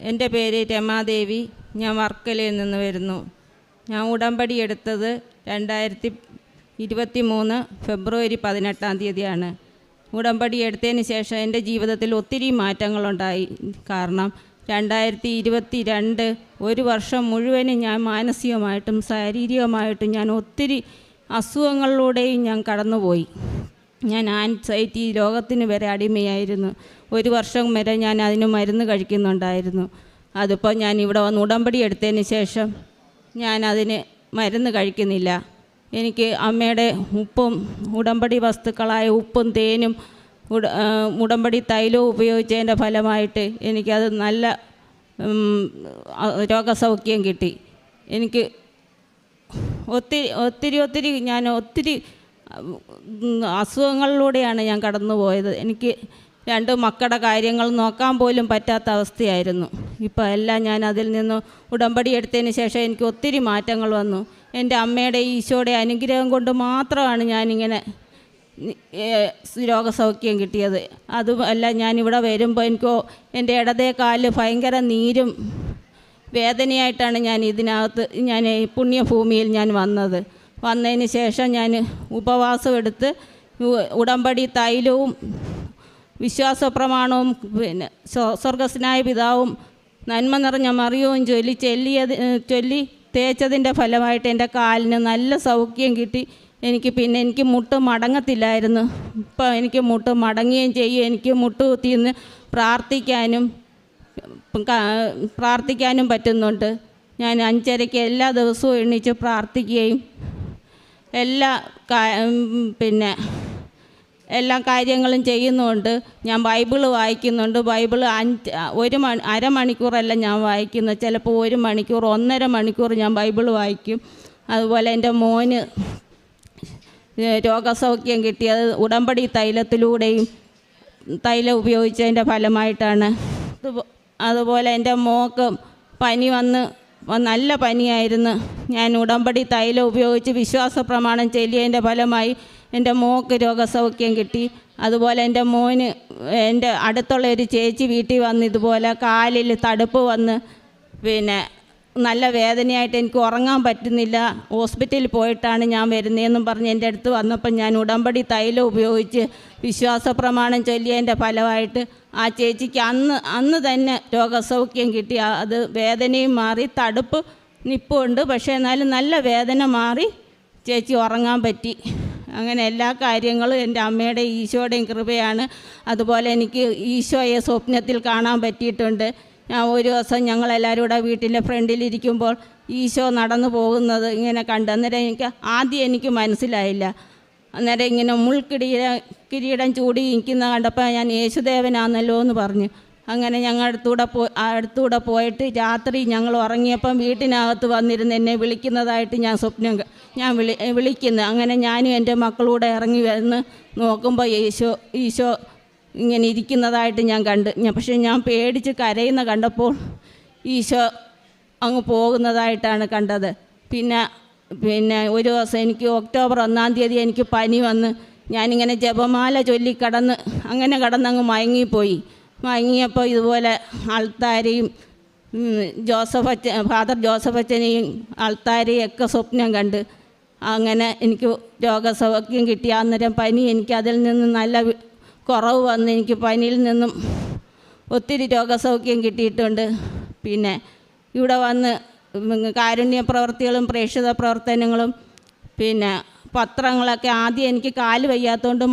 എൻ്റെ പേര് രമാദേവി. ഞാൻ വർക്കലയിൽ നിന്ന് വരുന്നു. ഞാൻ ഉടമ്പടി എടുത്തത് 2023 ഫെബ്രുവരി 18 ഉടമ്പടി എടുത്തതിന് ശേഷം എൻ്റെ ജീവിതത്തിൽ ഒത്തിരി മാറ്റങ്ങളുണ്ടായി. കാരണം 2022 ഒരു വർഷം മുഴുവനും ഞാൻ മാനസികമായിട്ടും ശാരീരികമായിട്ടും ഞാൻ ഒത്തിരി അസുഖങ്ങളിലൂടെയും ഞാൻ കടന്നുപോയി. ഞാൻ ആൻസൈറ്റി രോഗത്തിന് വരെ അടിമയായിരുന്നു. ഒരു വർഷം വരെ ഞാൻ അതിന് മരുന്ന് കഴിക്കുന്നുണ്ടായിരുന്നു. അതിപ്പോൾ ഞാൻ ഇവിടെ വന്ന് ഉടമ്പടി എടുത്തതിന് ശേഷം ഞാൻ അതിന് മരുന്ന് കഴിക്കുന്നില്ല. എനിക്ക് അമ്മയുടെ ഉപ്പും ഉടമ്പടി വസ്തുക്കളായ ഉപ്പും തേനും ഉടമ്പടി തൈലവും ഉപയോഗിച്ചതിൻ്റെ ഫലമായിട്ട് എനിക്കത് നല്ല രോഗസൗഖ്യം കിട്ടി. എനിക്ക് ഒത്തിരി ഞാൻ ഒത്തിരി അസുഖങ്ങളിലൂടെയാണ് ഞാൻ കടന്നുപോയത്. എനിക്ക് 2 മക്കളുടെ കാര്യങ്ങൾ നോക്കാൻ പോലും പറ്റാത്ത അവസ്ഥയായിരുന്നു. ഇപ്പോൾ എല്ലാം ഞാൻ അതിൽ നിന്ന് ഉടമ്പടി എടുത്തതിന് ശേഷം എനിക്ക് ഒത്തിരി മാറ്റങ്ങൾ വന്നു. എൻ്റെ അമ്മയുടെ ഈശോയുടെ അനുഗ്രഹം കൊണ്ട് മാത്രമാണ് ഞാനിങ്ങനെ രോഗസൗഖ്യം കിട്ടിയത്. അതുമല്ല, ഞാനിവിടെ വരുമ്പോൾ എനിക്ക് എൻ്റെ ഇടതേ കാല് ഭയങ്കര നീരും വേദനയായിട്ടാണ് ഞാൻ പുണ്യഭൂമിയിൽ ഞാൻ വന്നതിന് ശേഷം ഞാൻ ഉപവാസം എടുത്ത് ഉടമ്പടി തൈലവും വിശ്വാസപ്രമാണവും പിന്നെ സ്വർഗസ്നായ പിതാവും നന്മ നിറഞ്ഞ മറിയവും ചൊല്ലി തേച്ചതിൻ്റെ ഫലമായിട്ട് എൻ്റെ കാലിന് നല്ല സൗഖ്യം കിട്ടി. എനിക്ക് മുട്ട് മടങ്ങത്തില്ലായിരുന്നു. ഇപ്പോൾ എനിക്ക് മുട്ട് മടങ്ങുകയും ചെയ്യും. എനിക്ക് മുട്ട് കുത്തിന്ന് പ്രാർത്ഥിക്കാനും പറ്റുന്നുണ്ട്. ഞാൻ 5:30 എല്ലാ ദിവസവും എണീച്ച് പ്രാർത്ഥിക്കുകയും എല്ലാ കാര്യങ്ങളും ചെയ്യുന്നുണ്ട്. ഞാൻ ബൈബിള് വായിക്കുന്നുണ്ട്. ബൈബിള് അരമണിക്കൂറല്ല ഞാൻ വായിക്കുന്നത്, ചിലപ്പോൾ 1 മണിക്കൂർ 1.5 മണിക്കൂർ ഞാൻ ബൈബിള് വായിക്കും. അതുപോലെ എൻ്റെ മോന് രോഗസൗഖ്യം കിട്ടിയത് ഉടമ്പടി തൈലത്തിലൂടെയും തൈലം ഉപയോഗിച്ചതിൻ്റെ ഫലമായിട്ടാണ്. അതുപോലെ എൻ്റെ മോക്ക് പനി നല്ല പനിയായിരുന്നു. ഞാൻ ഉടമ്പടി തൈലം ഉപയോഗിച്ച് വിശ്വാസ പ്രമാണം ചൊല്ലിയതിൻ്റെ ഫലമായി എൻ്റെ മോക്ക് രോഗസൗഖ്യം കിട്ടി. അതുപോലെ എൻ്റെ മോന് എൻ്റെ അടുത്തുള്ള ഒരു ചേച്ചി വീട്ടിൽ വന്ന് ഇതുപോലെ കാലിൽ തടുപ്പ് വന്ന് നല്ല വേദനയായിട്ട് എനിക്ക് ഉറങ്ങാൻ പറ്റുന്നില്ല, ഹോസ്പിറ്റലിൽ പോയിട്ടാണ് ഞാൻ വരുന്നതെന്നും പറഞ്ഞ് എൻ്റെ അടുത്ത് വന്നപ്പോൾ ഞാൻ ഉടമ്പടി തൈലം ഉപയോഗിച്ച് വിശ്വാസ പ്രമാണം ചൊല്ലിയതിൻ്റെ ഫലമായിട്ട് ആ ചേച്ചിക്ക് അന്ന് തന്നെ രോഗസൗഖ്യം കിട്ടി. അത് വേദനയും മാറി, തടുപ്പ് നിപ്പുണ്ട്, പക്ഷേ എന്നാലും നല്ല വേദന മാറി ചേച്ചി ഉറങ്ങാൻ പറ്റി. അങ്ങനെ എല്ലാ കാര്യങ്ങളും എൻ്റെ അമ്മയുടെ ഈശോയുടെയും കൃപയാണ്. അതുപോലെ എനിക്ക് ഈശോയെ സ്വപ്നത്തിൽ കാണാൻ പറ്റിയിട്ടുണ്ട്. ഞാൻ ഒരു ദിവസം ഞങ്ങളെല്ലാവരും കൂടെ വീട്ടിലെ ഫ്രണ്ടിലിരിക്കുമ്പോൾ ഈശോ നടന്നു പോകുന്നത് ഇങ്ങനെ കണ്ടു. അന്നേരം എനിക്ക് മനസ്സിലായില്ല. അന്നേരം ഇങ്ങനെ കിരീടം ചൂടി ഇരിക്കുന്ന കണ്ടപ്പോൾ ഞാൻ യേശുദേവനാണല്ലോ എന്ന് പറഞ്ഞു. അങ്ങനെ ഞങ്ങൾ അടുത്തൂടെ പോയിട്ട് രാത്രി ഞങ്ങൾ ഉറങ്ങിയപ്പം വീട്ടിനകത്ത് വന്നിരുന്ന് എന്നെ വിളിക്കുന്നതായിട്ട് ഞാൻ വിളിക്കുന്നു. അങ്ങനെ ഞാനും എൻ്റെ മക്കളൂടെ ഇറങ്ങി വന്ന് നോക്കുമ്പോൾ ഈശോ ഇങ്ങനെ ഇരിക്കുന്നതായിട്ട് ഞാൻ കണ്ട്. പക്ഷേ ഞാൻ പേടിച്ച് കരയുന്ന കണ്ടപ്പോൾ ഈശോ അങ്ങ് പോകുന്നതായിട്ടാണ് കണ്ടത്. പിന്നെ ഒരു ദിവസം എനിക്ക് ഒക്ടോബർ 1 എനിക്ക് പനി വന്ന് ഞാനിങ്ങനെ ജപമാല ചൊല്ലി കിടന്നങ്ങ് മയങ്ങിയപ്പോൾ ഇതുപോലെ ആൾത്താരെയും ഫാദർ ജോസഫ് അച്ഛനെയും ആൾത്താരെയും ഒക്കെ സ്വപ്നം കണ്ട് അങ്ങനെ എനിക്ക് രോഗസൗഖ്യം കിട്ടി. അന്നേരം പനി എനിക്ക് അതിൽ നിന്ന് നല്ല കുറവ് വന്ന് എനിക്ക് പനിയിൽ നിന്നും ഒത്തിരി രോഗസൗഖ്യം കിട്ടിയിട്ടുണ്ട്. പിന്നെ ഇവിടെ വന്ന് കാരുണ്യ പ്രവർത്തികളും പ്രേക്ഷിത പ്രവർത്തനങ്ങളും പത്രങ്ങളൊക്കെ ആദ്യം എനിക്ക് കാല് വയ്യാത്തതുകൊണ്ട്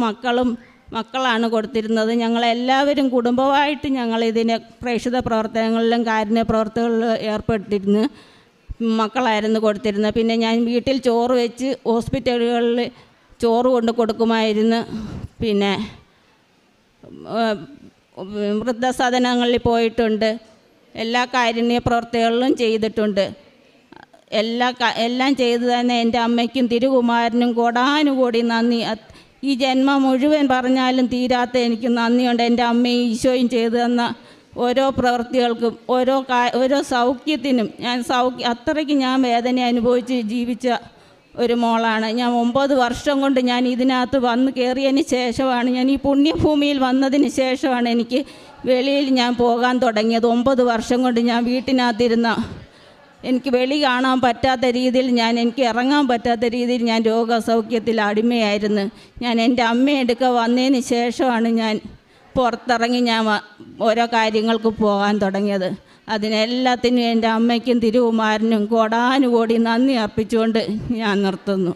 മക്കളാണ് കൊടുത്തിരുന്നത്. ഞങ്ങളെല്ലാവരും കുടുംബമായിട്ട് ഞങ്ങളിതിനെ പ്രേക്ഷിത പ്രവർത്തനങ്ങളിലും കാരുണ്യ പ്രവർത്തനങ്ങളിലും ഏർപ്പെട്ടിരുന്നു. മക്കളായിരുന്നു കൊടുത്തിരുന്നത്. പിന്നെ ഞാൻ വീട്ടിൽ ചോറ് വെച്ച് ഹോസ്പിറ്റലുകളിൽ ചോറ് കൊണ്ട് കൊടുക്കുമായിരുന്നു. പിന്നെ വൃദ്ധസദനങ്ങളിൽ പോയിട്ടുണ്ട്. എല്ലാ കാരുണ്യ പ്രവർത്തികളിലും ചെയ്തിട്ടുണ്ട്. എല്ലാം ചെയ്തു തന്നെ എൻ്റെ അമ്മയ്ക്കും തിരുകുമാരനും കോടാനുകോടി നന്ദി. ഈ ജന്മം മുഴുവൻ പറഞ്ഞാലും തീരാത്ത എനിക്ക് നന്ദിയുണ്ട്. എൻ്റെ അമ്മയും ഈശോയും ചെയ്തു തന്ന ഓരോ പ്രവൃത്തികൾക്കും ഓരോ സൗഖ്യത്തിനും അത്രയ്ക്ക് ഞാൻ വേദന അനുഭവിച്ച് ജീവിച്ച ഒരു മോളാണ് ഞാൻ. 9 വർഷം കൊണ്ട് ഞാൻ ഇതിനകത്ത് വന്ന് കയറിയതിന് ശേഷമാണ്, ഞാൻ ഈ പുണ്യഭൂമിയിൽ വന്നതിന് ശേഷമാണ് എനിക്ക് വെളിയിൽ ഞാൻ പോകാൻ തുടങ്ങിയത്. 9 വർഷം കൊണ്ട് ഞാൻ വീട്ടിനകത്തിരുന്ന എനിക്ക് വെളി കാണാൻ പറ്റാത്ത രീതിയിൽ എനിക്ക് ഇറങ്ങാൻ പറ്റാത്ത രീതിയിൽ ഞാൻ രോഗസൗഖ്യത്തിൽ അടിമയായിരുന്നു. ഞാൻ എൻ്റെ അമ്മയെടുക്ക വന്നതിന് ശേഷമാണ് ഞാൻ പുറത്തിറങ്ങി ഞാൻ ഓരോ കാര്യങ്ങൾക്ക് പോകാൻ തുടങ്ങിയത്. അതിനെല്ലാത്തിനും എൻ്റെ അമ്മയ്ക്കും തിരുകുമാരനും കോടാനുകോടി നന്ദി അർപ്പിച്ചുകൊണ്ട് ഞാൻ നിർത്തുന്നു.